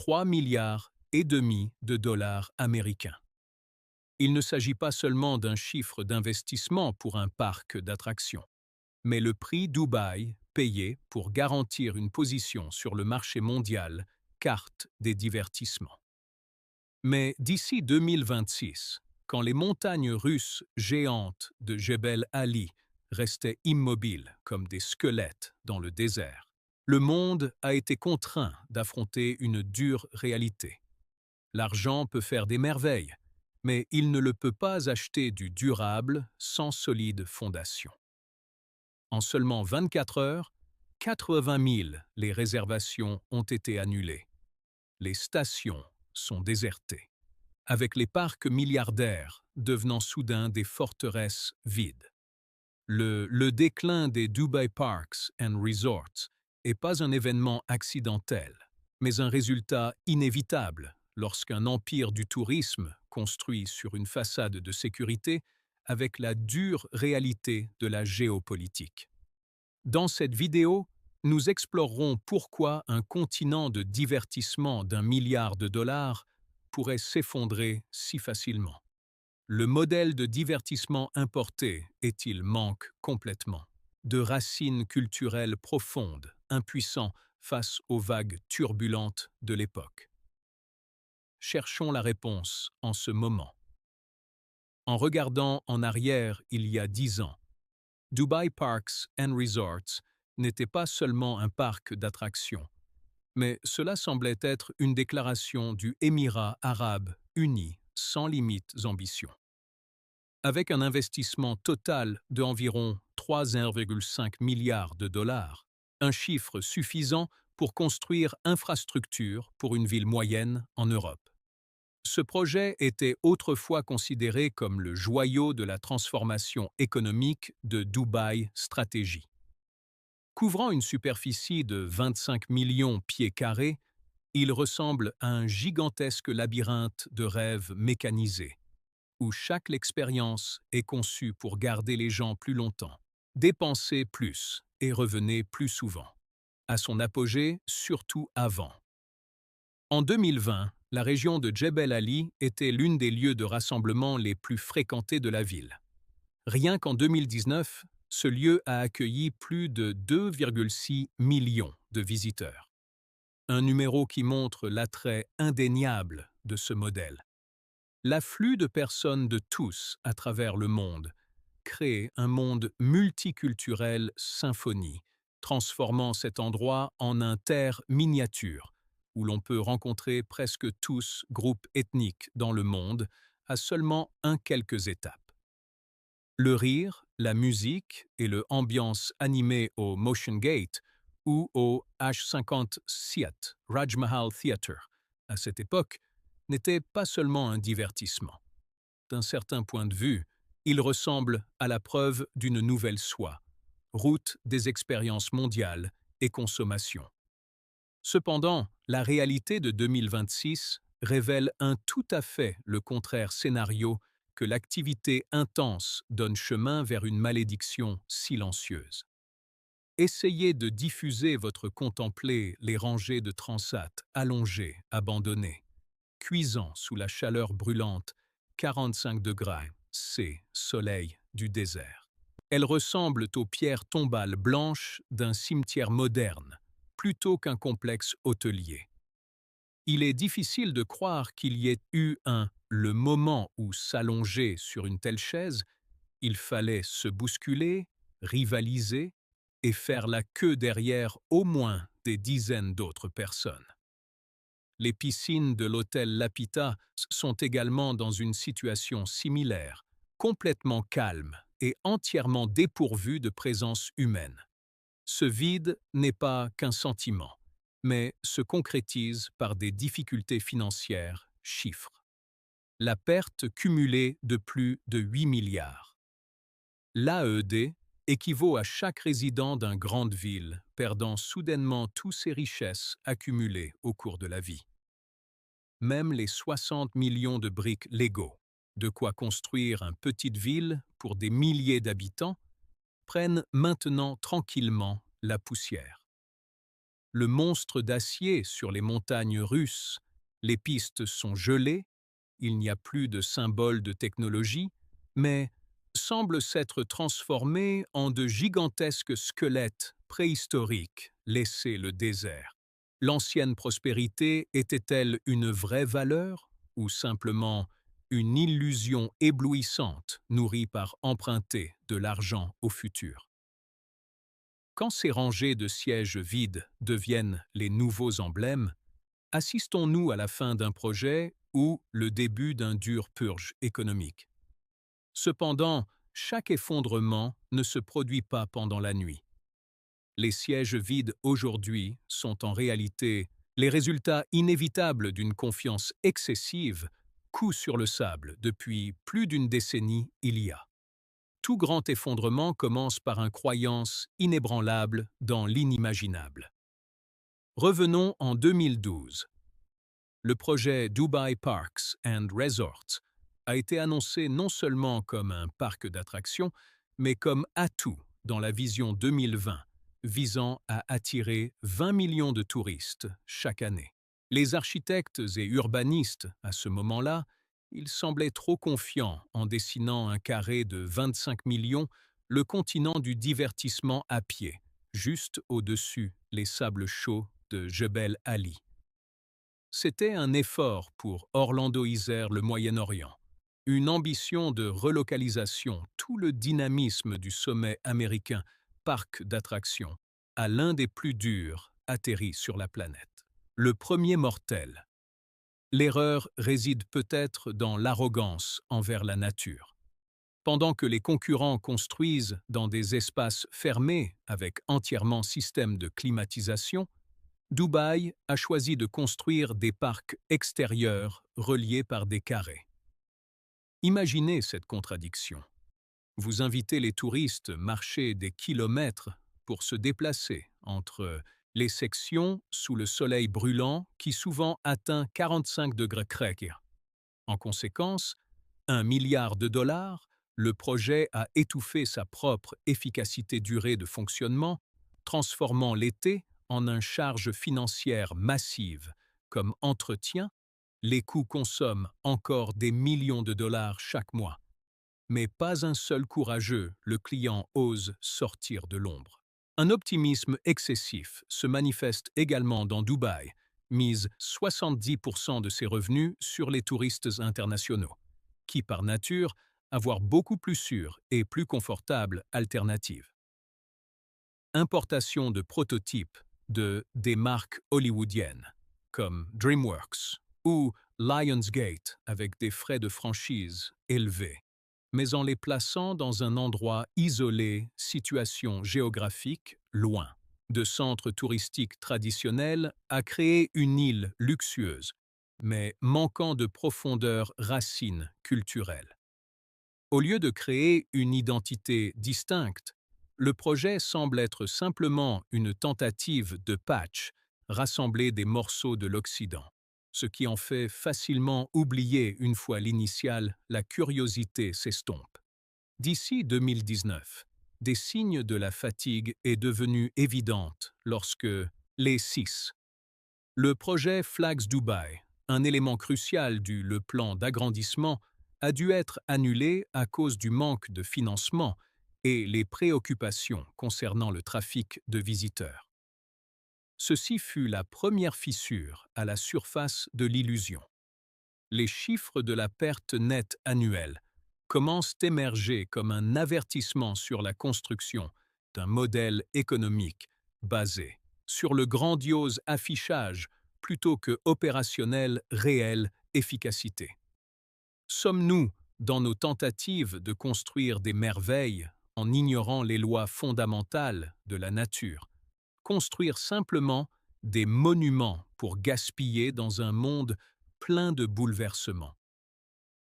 3,5 milliards de dollars américains. Il ne s'agit pas seulement d'un chiffre d'investissement pour un parc d'attractions, mais le prix Dubaï payé pour garantir une position sur le marché mondial carte des divertissements. Mais d'ici 2026, quand les montagnes russes géantes de Jebel Ali restaient immobiles comme des squelettes dans le désert, le monde a été contraint d'affronter une dure réalité. L'argent peut faire des merveilles, mais il ne le peut pas acheter du durable sans solide fondation. En seulement 24 heures, 80 000 les réservations ont été annulées. Les stations sont désertées, avec les parcs milliardaires devenant soudain des forteresses vides. Le déclin des Dubai Parks and Resorts n'est pas un événement accidentel, mais un résultat inévitable lorsqu'un empire du tourisme construit sur une façade de sécurité avec la dure réalité de la géopolitique. Dans cette vidéo, nous explorerons pourquoi un continent de divertissement d'1 milliard de dollars pourrait s'effondrer si facilement. Le modèle de divertissement importé est-il manque complètement de racines culturelles profondes, impuissant face aux vagues turbulentes de l'époque? Cherchons la réponse en ce moment. En regardant en arrière il y a 10 ans, Dubai Parks and Resorts n'était pas seulement un parc d'attractions, mais cela semblait être une déclaration du Émirat arabe uni sans limites ambitions. Avec un investissement total d'environ 3,5 milliards de dollars, un chiffre suffisant pour construire infrastructures pour une ville moyenne en Europe. Ce projet était autrefois considéré comme le joyau de la transformation économique de Dubaï Stratégie. Couvrant une superficie de 25 millions pieds carrés, il ressemble à un gigantesque labyrinthe de rêves mécanisés, où chaque expérience est conçue pour garder les gens plus longtemps, dépenser plus et revenir plus souvent. À son apogée, surtout avant. En 2020, la région de Jebel Ali était l'une des lieux de rassemblement les plus fréquentés de la ville. Rien qu'en 2019, ce lieu a accueilli plus de 2,6 millions de visiteurs. Un numéro qui montre l'attrait indéniable de ce modèle. L'afflux de personnes de tous à travers le monde crée un monde multiculturel symphonie, transformant cet endroit en un terre miniature, où l'on peut rencontrer presque tous groupes ethniques dans le monde à seulement quelques étapes. Le rire, la musique et le ambiance animée au Motion Gate ou au H50 Siat, Raj Mahal Theatre, à cette époque, n'était pas seulement un divertissement. D'un certain point de vue, il ressemble à la preuve d'une nouvelle soi, route des expériences mondiales et consommation. Cependant, la réalité de 2026 révèle un tout à fait le contraire scénario que l'activité intense donne chemin vers une malédiction silencieuse. Essayez de diffuser votre contempler les rangées de transats allongées, abandonnées, cuisant sous la chaleur brûlante, 45 degrés C, soleil du désert. Elles ressemblent aux pierres tombales blanches d'un cimetière moderne, plutôt qu'un complexe hôtelier. Il est difficile de croire qu'il y ait eu le moment où s'allonger sur une telle chaise, il fallait se bousculer, rivaliser et faire la queue derrière au moins des dizaines d'autres personnes. Les piscines de l'hôtel Lapita sont également dans une situation similaire, complètement calme et entièrement dépourvues de présence humaine. Ce vide n'est pas qu'un sentiment, mais se concrétise par des difficultés financières, chiffres. La perte cumulée de plus de 8 milliards. L'AED équivaut à chaque résident d'une grande ville perdant soudainement toutes ses richesses accumulées au cours de la vie. Même les 60 millions de briques Lego, de quoi construire une petite ville pour des milliers d'habitants, prennent maintenant tranquillement la poussière. le monstre d'acier sur les montagnes russes, les pistes sont gelées, il n'y a plus de symbole de technologie, mais semblent s'être transformés en de gigantesques squelettes préhistoriques laissés le désert. L'ancienne prospérité était-elle une vraie valeur ou simplement une illusion éblouissante nourrie par emprunter de l'argent au futur? Quand ces rangées de sièges vides deviennent les nouveaux emblèmes, assistons-nous à la fin d'un projet ou le début d'un dur purge économique? Cependant, chaque effondrement ne se produit pas pendant la nuit. Les sièges vides aujourd'hui sont en réalité les résultats inévitables d'une confiance excessive, coup sur le sable depuis plus d'une décennie il y a. Tout grand effondrement commence par une croyance inébranlable dans l'inimaginable. Revenons en 2012. Le projet Dubai Parks and Resorts a été annoncé non seulement comme un parc d'attractions, mais comme atout dans la vision 2020, visant à attirer 20 millions de touristes chaque année. Les architectes et urbanistes, à ce moment-là, ils semblaient trop confiants en dessinant un carré de 25 millions, le continent du divertissement à pied, juste au-dessus les sables chauds de Jebel Ali. C'était un effort pour orlandoiser le Moyen-Orient, une ambition de relocalisation, tout le dynamisme du sommet américain, parc d'attractions, à l'un des plus durs atterris sur la planète. Le premier mortel. L'erreur réside peut-être dans l'arrogance envers la nature. Pendant que les concurrents construisent dans des espaces fermés avec entièrement système de climatisation, Dubaï a choisi de construire des parcs extérieurs reliés par des carrés. Imaginez cette contradiction. Vous invitez les touristes à marcher des kilomètres pour se déplacer entre les sections sous le soleil brûlant qui souvent atteint 45 degrés Celsius. En conséquence, 1 milliard de dollars, le projet a étouffé sa propre efficacité durée de fonctionnement, transformant l'été en une charge financière massive. Comme entretien, les coûts consomment encore des millions de dollars chaque mois. Mais pas un seul courageux, le client ose sortir de l'ombre. Un optimisme excessif se manifeste également dans Dubaï, mise 70% de ses revenus sur les touristes internationaux, qui par nature avoir beaucoup plus sûres et plus confortables alternatives. Importation de prototypes de des marques hollywoodiennes, comme DreamWorks ou Lionsgate avec des frais de franchise élevés, mais en les plaçant dans un endroit isolé, situation géographique, loin de centres touristiques traditionnels, a créé une île luxueuse, mais manquant de profondeur racine culturelle. Au lieu de créer une identité distincte, le projet semble être simplement une tentative de patch, rassembler des morceaux de l'Occident, ce qui en fait facilement oublier une fois l'initiale, la curiosité s'estompe. D'ici 2019, des signes de la fatigue est devenu évidente lorsque les 6. Le projet Flags Dubai, un élément crucial du le plan d'agrandissement, a dû être annulé à cause du manque de financement et les préoccupations concernant le trafic de visiteurs. Ceci fut la première fissure à la surface de l'illusion. Les chiffres de la perte nette annuelle commencent à émerger comme un avertissement sur la construction d'un modèle économique basé sur le grandiose affichage plutôt que opérationnelle réelle efficacité. Sommes-nous, dans nos tentatives de construire des merveilles en ignorant les lois fondamentales de la nature, construire simplement des monuments pour gaspiller dans un monde plein de bouleversements?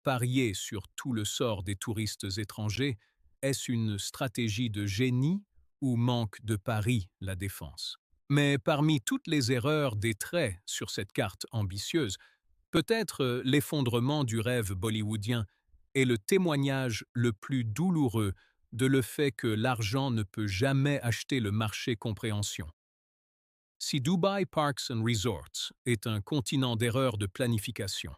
Parier sur tout le sort des touristes étrangers, est-ce une stratégie de génie ou manque de pari la défense? Mais parmi toutes les erreurs des traits sur cette carte ambitieuse, peut-être l'effondrement du rêve bollywoodien est le témoignage le plus douloureux de le fait que l'argent ne peut jamais acheter le marché compréhension. Si Dubai Parks and Resorts est un continent d'erreurs de planification,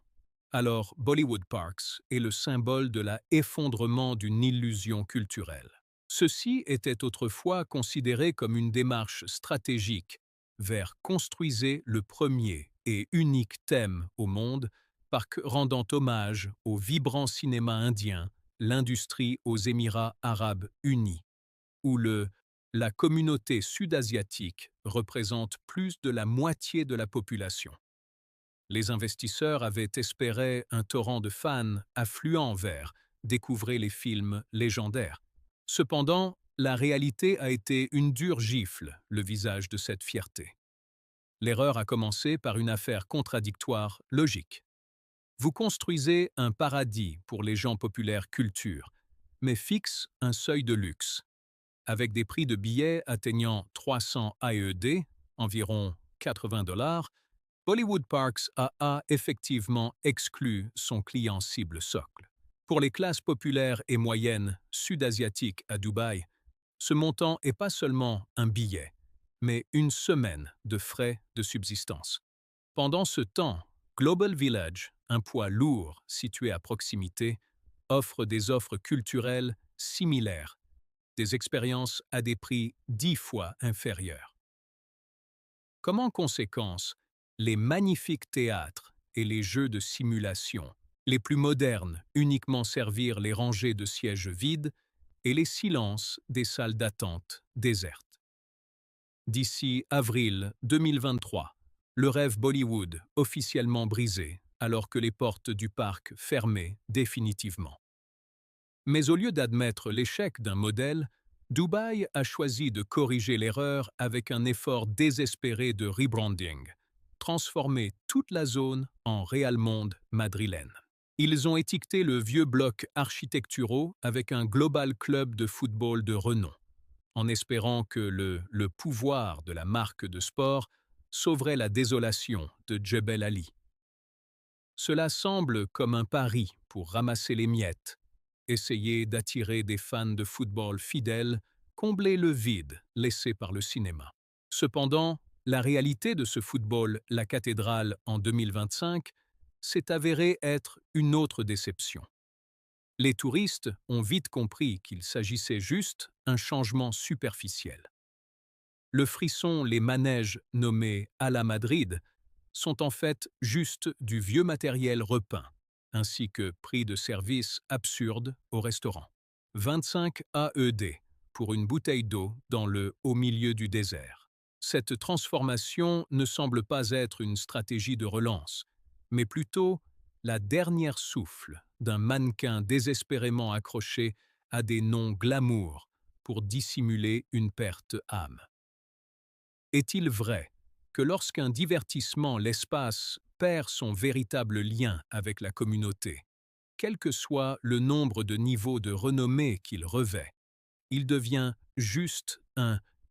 alors Bollywood Parks est le symbole de l'effondrement d'une illusion culturelle. Ceci était autrefois considéré comme une démarche stratégique vers construisez le premier et unique thème au monde, parc rendant hommage au vibrant cinéma indien, l'industrie aux Émirats arabes unis, où la communauté sud-asiatique représente plus de la moitié de la population. Les investisseurs avaient espéré un torrent de fans affluent vers découvrir les films légendaires. Cependant, la réalité a été une dure gifle, le visage de cette fierté. L'erreur a commencé par une affaire contradictoire logique. Vous construisez un paradis pour les gens populaires culture, mais fixe un seuil de luxe. Avec des prix de billets atteignant 300 AED, environ 80 $, Bollywood Parks a effectivement exclu son client cible socle. Pour les classes populaires et moyennes sud-asiatiques à Dubaï, ce montant est pas seulement un billet, mais une semaine de frais de subsistance. Pendant ce temps, Global Village, un poids lourd situé à proximité, offre des offres culturelles similaires, des expériences à des prix 10 fois inférieurs. Comme en conséquence, les magnifiques théâtres et les jeux de simulation, les plus modernes uniquement servirent les rangées de sièges vides et les silences des salles d'attente désertes. D'ici avril 2023, le rêve Bollywood officiellement brisé alors que les portes du parc fermaient définitivement. Mais au lieu d'admettre l'échec d'un modèle, Dubaï a choisi de corriger l'erreur avec un effort désespéré de rebranding, transformer toute la zone en Real Monde madrilène. Ils ont étiqueté le vieux bloc architecturaux avec un global club de football de renom, en espérant que le pouvoir de la marque de sport sauverait la désolation de Jebel Ali. Cela semble comme un pari pour ramasser les miettes, essayer d'attirer des fans de football fidèles, combler le vide laissé par le cinéma. Cependant, la réalité de ce football, la cathédrale en 2025, s'est avérée être une autre déception. Les touristes ont vite compris qu'il s'agissait juste d'un changement superficiel. Le frisson, les manèges nommés à la Madrid sont en fait juste du vieux matériel repeint, ainsi que prix de service absurdes au restaurant. 25 AED pour une bouteille d'eau dans le au milieu du désert. Cette transformation ne semble pas être une stratégie de relance, mais plutôt la dernière souffle d'un mannequin désespérément accroché à des noms glamour pour dissimuler une perte âme. Est-il vrai que lorsqu'un divertissement l'espace perd son véritable lien avec la communauté, quel que soit le nombre de niveaux de renommée qu'il revêt, il devient juste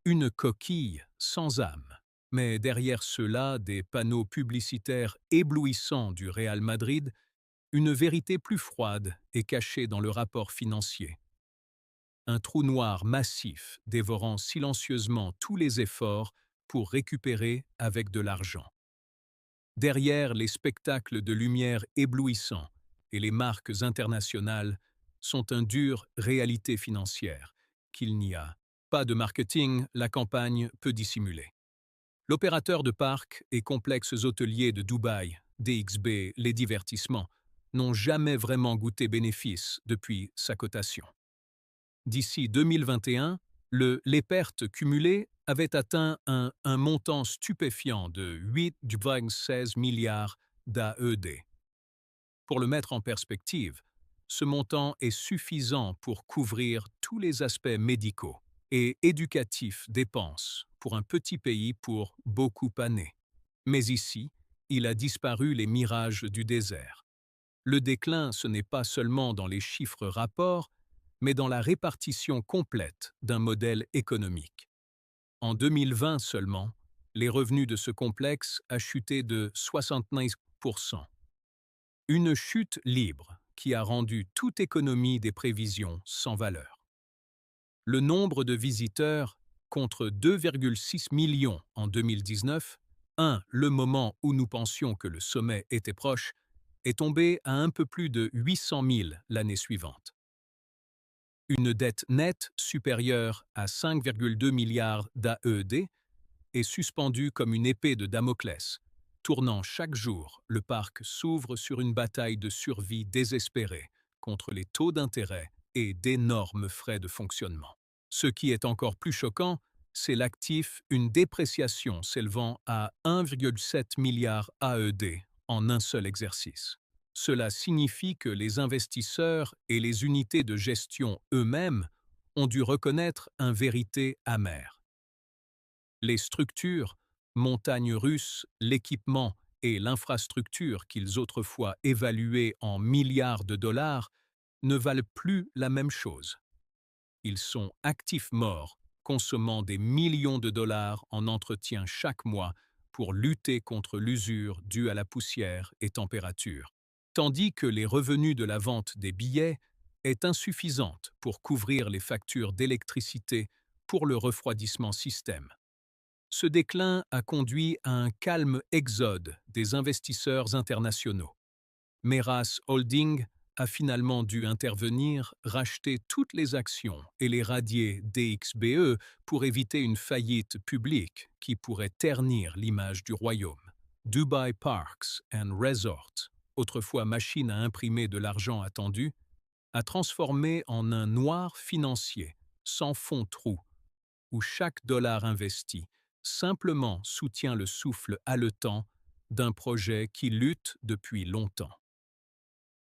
une coquille sans âme? Mais derrière cela, des panneaux publicitaires éblouissants du Real Madrid, une vérité plus froide est cachée dans le rapport financier. Un trou noir massif dévorant silencieusement tous les efforts pour récupérer avec de l'argent. Derrière les spectacles de lumière éblouissants et les marques internationales sont une dure réalité financière qu'il n'y a pas de marketing, la campagne peut dissimuler. L'opérateur de parcs et complexes hôteliers de Dubaï, DXB, les divertissements, n'ont jamais vraiment goûté bénéfice depuis sa cotation. D'ici 2021, les pertes cumulées avaient atteint un montant stupéfiant de 8,16 milliards d'AED. Pour le mettre en perspective, ce montant est suffisant pour couvrir tous les aspects médicaux et éducatifs dépenses pour un petit pays pour beaucoup années. Mais ici, il a disparu les mirages du désert. Le déclin, ce n'est pas seulement dans les chiffres rapports, mais dans la répartition complète d'un modèle économique. En 2020 seulement, les revenus de ce complexe a chuté de 79%. Une chute libre qui a rendu toute économie des prévisions sans valeur. Le nombre de visiteurs contre 2,6 millions en 2019, le moment où nous pensions que le sommet était proche, est tombé à un peu plus de 800 000 l'année suivante. Une dette nette supérieure à 5,2 milliards d'AED est suspendue comme une épée de Damoclès. Tournant chaque jour, le parc s'ouvre sur une bataille de survie désespérée contre les taux d'intérêt et d'énormes frais de fonctionnement. Ce qui est encore plus choquant, c'est l'actif, une dépréciation s'élevant à 1,7 milliard AED en un seul exercice. Cela signifie que les investisseurs et les unités de gestion eux-mêmes ont dû reconnaître un vérité amère. Les structures, montagnes russes, l'équipement et l'infrastructure qu'ils autrefois évaluaient en milliards de dollars ne valent plus la même chose. Ils sont actifs morts, consommant des millions de dollars en entretien chaque mois pour lutter contre l'usure due à la poussière et température, tandis que les revenus de la vente des billets est insuffisante pour couvrir les factures d'électricité pour le refroidissement système. Ce déclin a conduit à un calme exode des investisseurs internationaux. Meras Holding a finalement dû intervenir, racheter toutes les actions et les radier DXBE pour éviter une faillite publique qui pourrait ternir l'image du royaume. Dubai Parks and Resorts, autrefois machine à imprimer de l'argent attendu, a transformé en un noir financier, sans fond trou, où chaque dollar investi simplement soutient le souffle haletant d'un projet qui lutte depuis longtemps.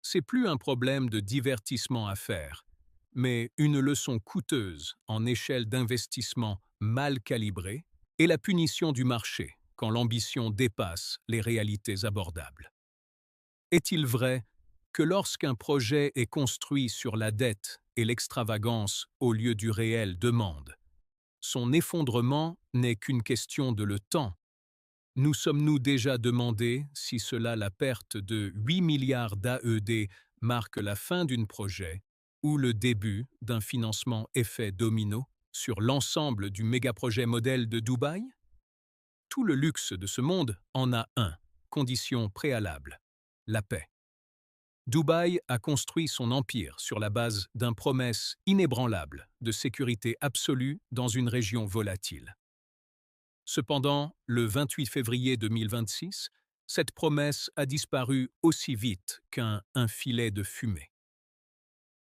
C'est plus un problème de divertissement à faire, mais une leçon coûteuse en échelle d'investissement mal calibrée et la punition du marché quand l'ambition dépasse les réalités abordables. Est-il vrai que lorsqu'un projet est construit sur la dette et l'extravagance au lieu du réel demande, son effondrement n'est qu'une question de le temps? Nous sommes-nous déjà demandé si cela la perte de 8 milliards d'AED marque la fin d'un projet ou le début d'un financement effet domino sur l'ensemble du mégaprojet modèle de Dubaï? Tout le luxe de ce monde en a un, condition préalable, la paix. Dubaï a construit son empire sur la base d'une promesse inébranlable de sécurité absolue dans une région volatile. Cependant, le 28 février 2026, cette promesse a disparu aussi vite qu'un filet de fumée.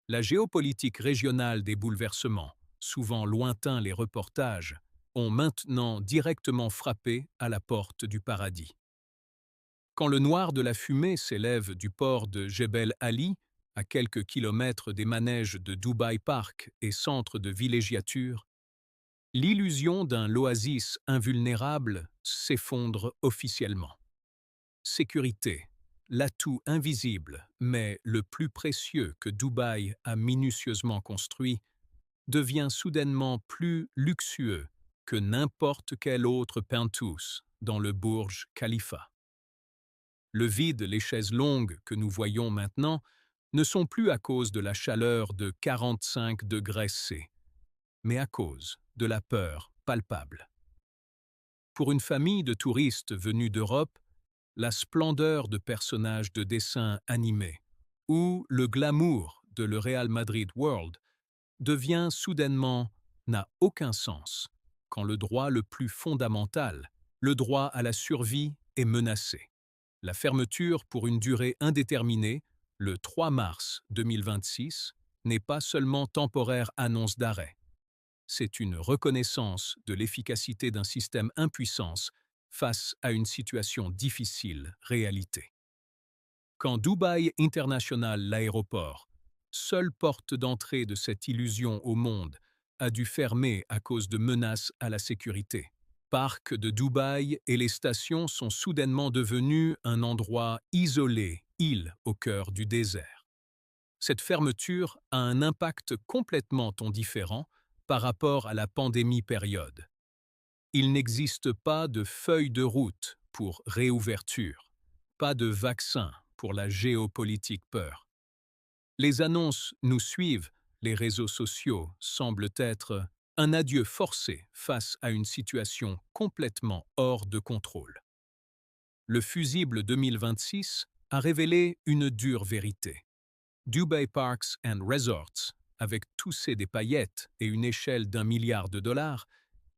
La géopolitique régionale des bouleversements, souvent lointains les reportages, ont maintenant directement frappé à la porte du paradis. Quand le noir de la fumée s'élève du port de Jebel Ali, à quelques kilomètres des manèges de Dubai Park et centre de villégiature, l'illusion d'un oasis invulnérable s'effondre officiellement. Sécurité, l'atout invisible, mais le plus précieux que Dubaï a minutieusement construit, devient soudainement plus luxueux que n'importe quel autre penthouse dans le Burj Khalifa. Le vide, les chaises longues que nous voyons maintenant ne sont plus à cause de la chaleur de 45 degrés C, mais à cause de la peur palpable. Pour une famille de touristes venus d'Europe, la splendeur de personnages de dessins animés ou le glamour de le Real Madrid World n'a aucun sens quand le droit le plus fondamental, le droit à la survie, est menacé. La fermeture pour une durée indéterminée, le 3 mars 2026, n'est pas seulement temporaire annonce d'arrêt. C'est une reconnaissance de l'efficacité d'un système impuissance face à une situation difficile réalité. Quand Dubai International, l'aéroport, seule porte d'entrée de cette illusion au monde, a dû fermer à cause de menaces à la sécurité. Parc de Dubaï et les stations sont soudainement devenus un endroit isolé, île au cœur du désert. Cette fermeture a un impact complètement différent par rapport à la pandémie période. Il n'existe pas de feuille de route pour réouverture, pas de vaccin pour la géopolitique peur. Les annonces nous suivent, les réseaux sociaux semblent être Un adieu forcé face à une situation complètement hors de contrôle. Le fusible 2026 a révélé une dure vérité. Dubai Parks and Resorts, avec tous ses des paillettes et une échelle d'1 milliard de dollars,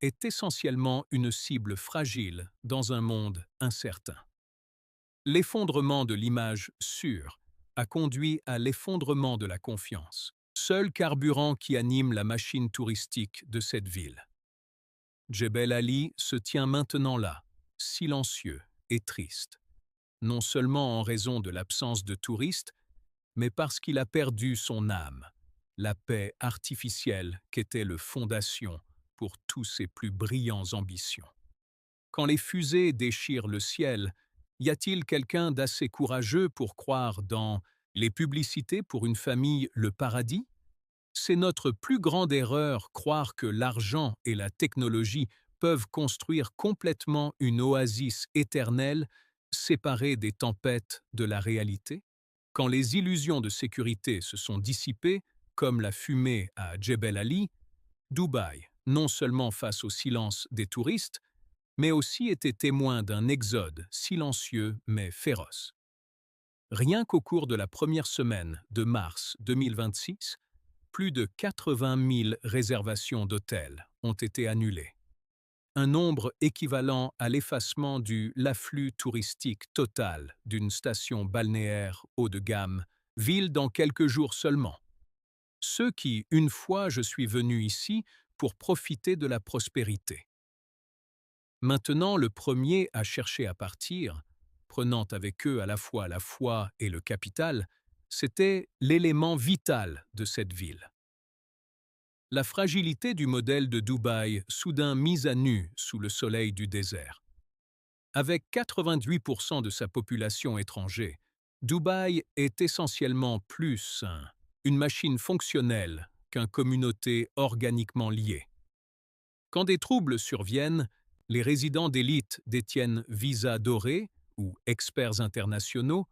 est essentiellement une cible fragile dans un monde incertain. L'effondrement de l'image sûre a conduit à l'effondrement de la confiance, seul carburant qui anime la machine touristique de cette ville. Jebel Ali se tient maintenant là, silencieux et triste, non seulement en raison de l'absence de touristes, mais parce qu'il a perdu son âme, la paix artificielle qu'était le fondation pour tous ses plus brillants ambitions. Quand les fusées déchirent le ciel, y a-t-il quelqu'un d'assez courageux pour croire dans les publicités pour une famille le paradis? C'est notre plus grande erreur croire que l'argent et la technologie peuvent construire complètement une oasis éternelle séparée des tempêtes de la réalité. Quand les illusions de sécurité se sont dissipées, comme la fumée à Jebel Ali, Dubaï, non seulement face au silence des touristes, mais aussi était témoin d'un exode silencieux mais féroce. Rien qu'au cours de la première semaine de mars 2026, plus de 80 000 réservations d'hôtels ont été annulées. Un nombre équivalent à l'effacement du l'afflux touristique total d'une station balnéaire haut de gamme, ville dans quelques jours seulement. Ceux qui, une fois je suis venu ici pour profiter de la prospérité. Maintenant, le premier à chercher à partir, prenant avec eux à la fois la foi et le capital, c'était l'élément vital de cette ville. La fragilité du modèle de Dubaï, soudain mise à nu sous le soleil du désert. Avec 88% de sa population étrangère, Dubaï est essentiellement plus une machine fonctionnelle qu'une communauté organiquement liée. Quand des troubles surviennent, les résidents d'élite détiennent visas dorés ou experts internationaux,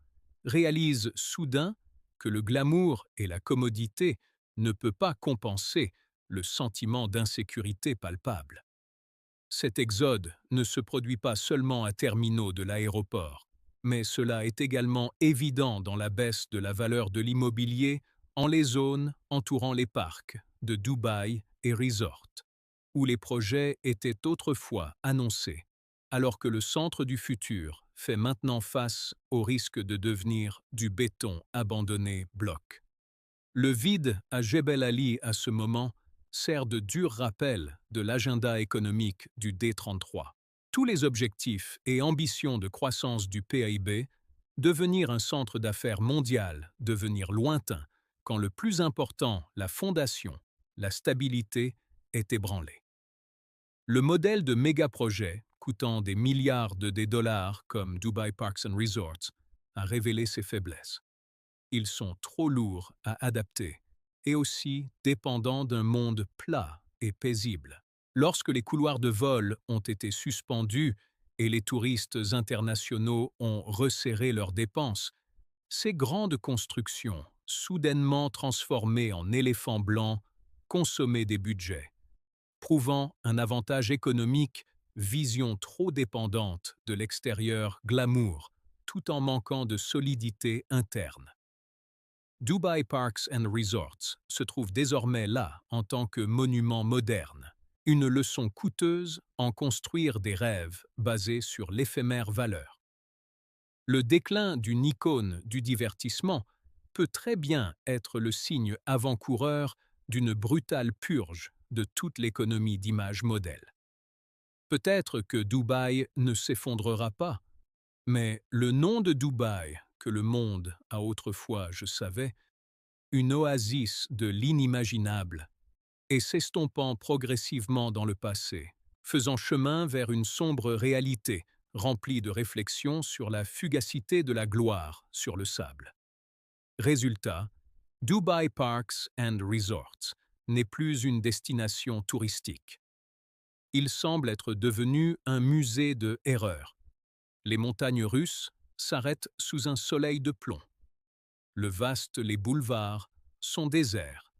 réalisent soudain que le glamour et la commodité ne peuvent pas compenser le sentiment d'insécurité palpable. Cet exode ne se produit pas seulement à terminaux de l'aéroport, mais cela est également évident dans la baisse de la valeur de l'immobilier en les zones entourant les parcs de Dubaï et Resort, où les projets étaient autrefois annoncés, alors que le centre du futur fait maintenant face au risque de devenir du béton abandonné bloc. Le vide à Jebel Ali à ce moment sert de dur rappel de l'agenda économique du D33. Tous les objectifs et ambitions de croissance du PIB, devenir un centre d'affaires mondial, devenir lointain, quand le plus important, la fondation, la stabilité, est ébranlé. Le modèle de méga-projets, coûtant des milliards de dollars comme Dubai Parks and Resorts, a révélé ses faiblesses. Ils sont trop lourds à adapter et aussi dépendants d'un monde plat et paisible. Lorsque les couloirs de vol ont été suspendus et les touristes internationaux ont resserré leurs dépenses, ces grandes constructions, soudainement transformées en éléphants blancs, consommaient des budgets, prouvant un avantage économique, vision trop dépendante de l'extérieur glamour, tout en manquant de solidité interne. Dubai Parks and Resorts se trouve désormais là en tant que monument moderne, une leçon coûteuse en construire des rêves basés sur l'éphémère valeur. Le déclin d'une icône du divertissement peut très bien être le signe avant-coureur d'une brutale purge de toute l'économie d'image modèle. Peut-être que Dubaï ne s'effondrera pas, mais le nom de Dubaï que le monde a autrefois, je savais, une oasis de l'inimaginable, et s'estompant progressivement dans le passé, faisant chemin vers une sombre réalité remplie de réflexions sur la fugacité de la gloire sur le sable. Résultat, Dubai Parks and Resorts n'est plus une destination touristique. Il semble être devenu un musée de erreurs. Les montagnes russes s'arrêtent sous un soleil de plomb. Les boulevards sont déserts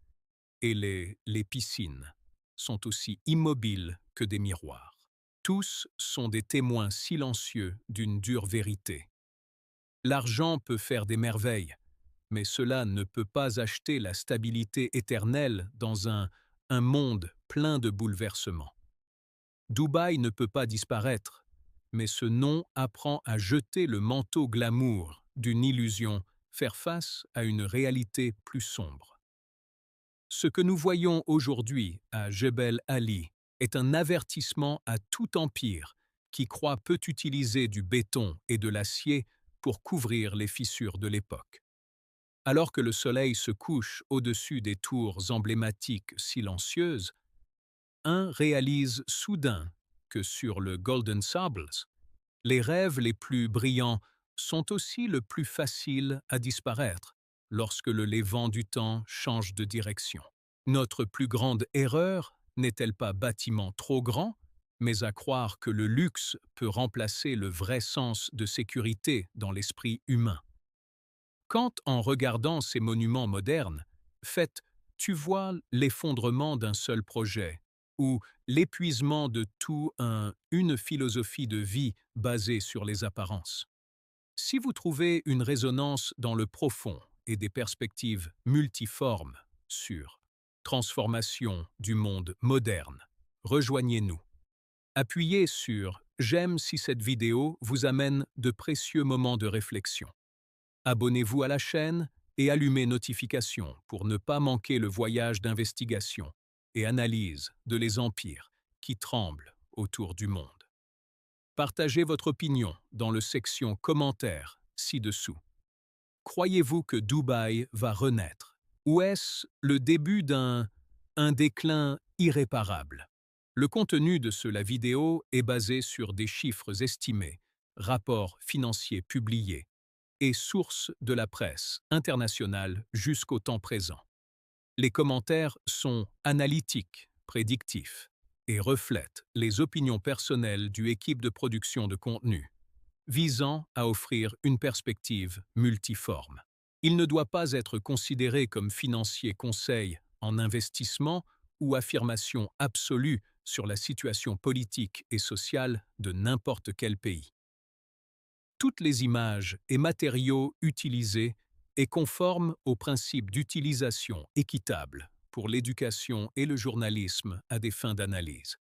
et les piscines sont aussi immobiles que des miroirs. Tous sont des témoins silencieux d'une dure vérité. L'argent peut faire des merveilles, mais cela ne peut pas acheter la stabilité éternelle dans un monde plein de bouleversements. Dubaï ne peut pas disparaître, mais ce nom apprend à jeter le manteau glamour d'une illusion, faire face à une réalité plus sombre. Ce que nous voyons aujourd'hui à Jebel Ali est un avertissement à tout empire qui croit peut utiliser du béton et de l'acier pour couvrir les fissures de l'époque. Alors que le soleil se couche au-dessus des tours emblématiques silencieuses, un réalise soudain que sur le Golden Sables, les rêves les plus brillants sont aussi le plus faciles à disparaître lorsque le lévent du temps change de direction. Notre plus grande erreur n'est-elle pas bâtiment trop grand, mais à croire que le luxe peut remplacer le vrai sens de sécurité dans l'esprit humain. Quand, en regardant ces monuments modernes, tu vois l'effondrement d'un seul projet ou l'épuisement de une philosophie de vie basée sur les apparences. Si vous trouvez une résonance dans le profond et des perspectives multiformes sur transformation du monde moderne, rejoignez-nous. Appuyez sur « J'aime » si cette vidéo vous amène de précieux moments de réflexion. Abonnez-vous à la chaîne et allumez notifications pour ne pas manquer le voyage d'investigation et analyse de les empires qui tremblent autour du monde. Partagez votre opinion dans la section commentaires ci-dessous. Croyez-vous que Dubaï va renaître? Ou est-ce le début d'un déclin irréparable? Le contenu de la vidéo est basé sur des chiffres estimés, rapports financiers publiés et sources de la presse internationale jusqu'au temps présent. Les commentaires sont analytiques, prédictifs et reflètent les opinions personnelles d'une équipe de production de contenu, visant à offrir une perspective multiforme. Il ne doit pas être considéré comme financier conseil en investissement ou affirmation absolue sur la situation politique et sociale de n'importe quel pays. Toutes les images et matériaux utilisés est conforme aux principes d'utilisation équitable pour l'éducation et le journalisme à des fins d'analyse.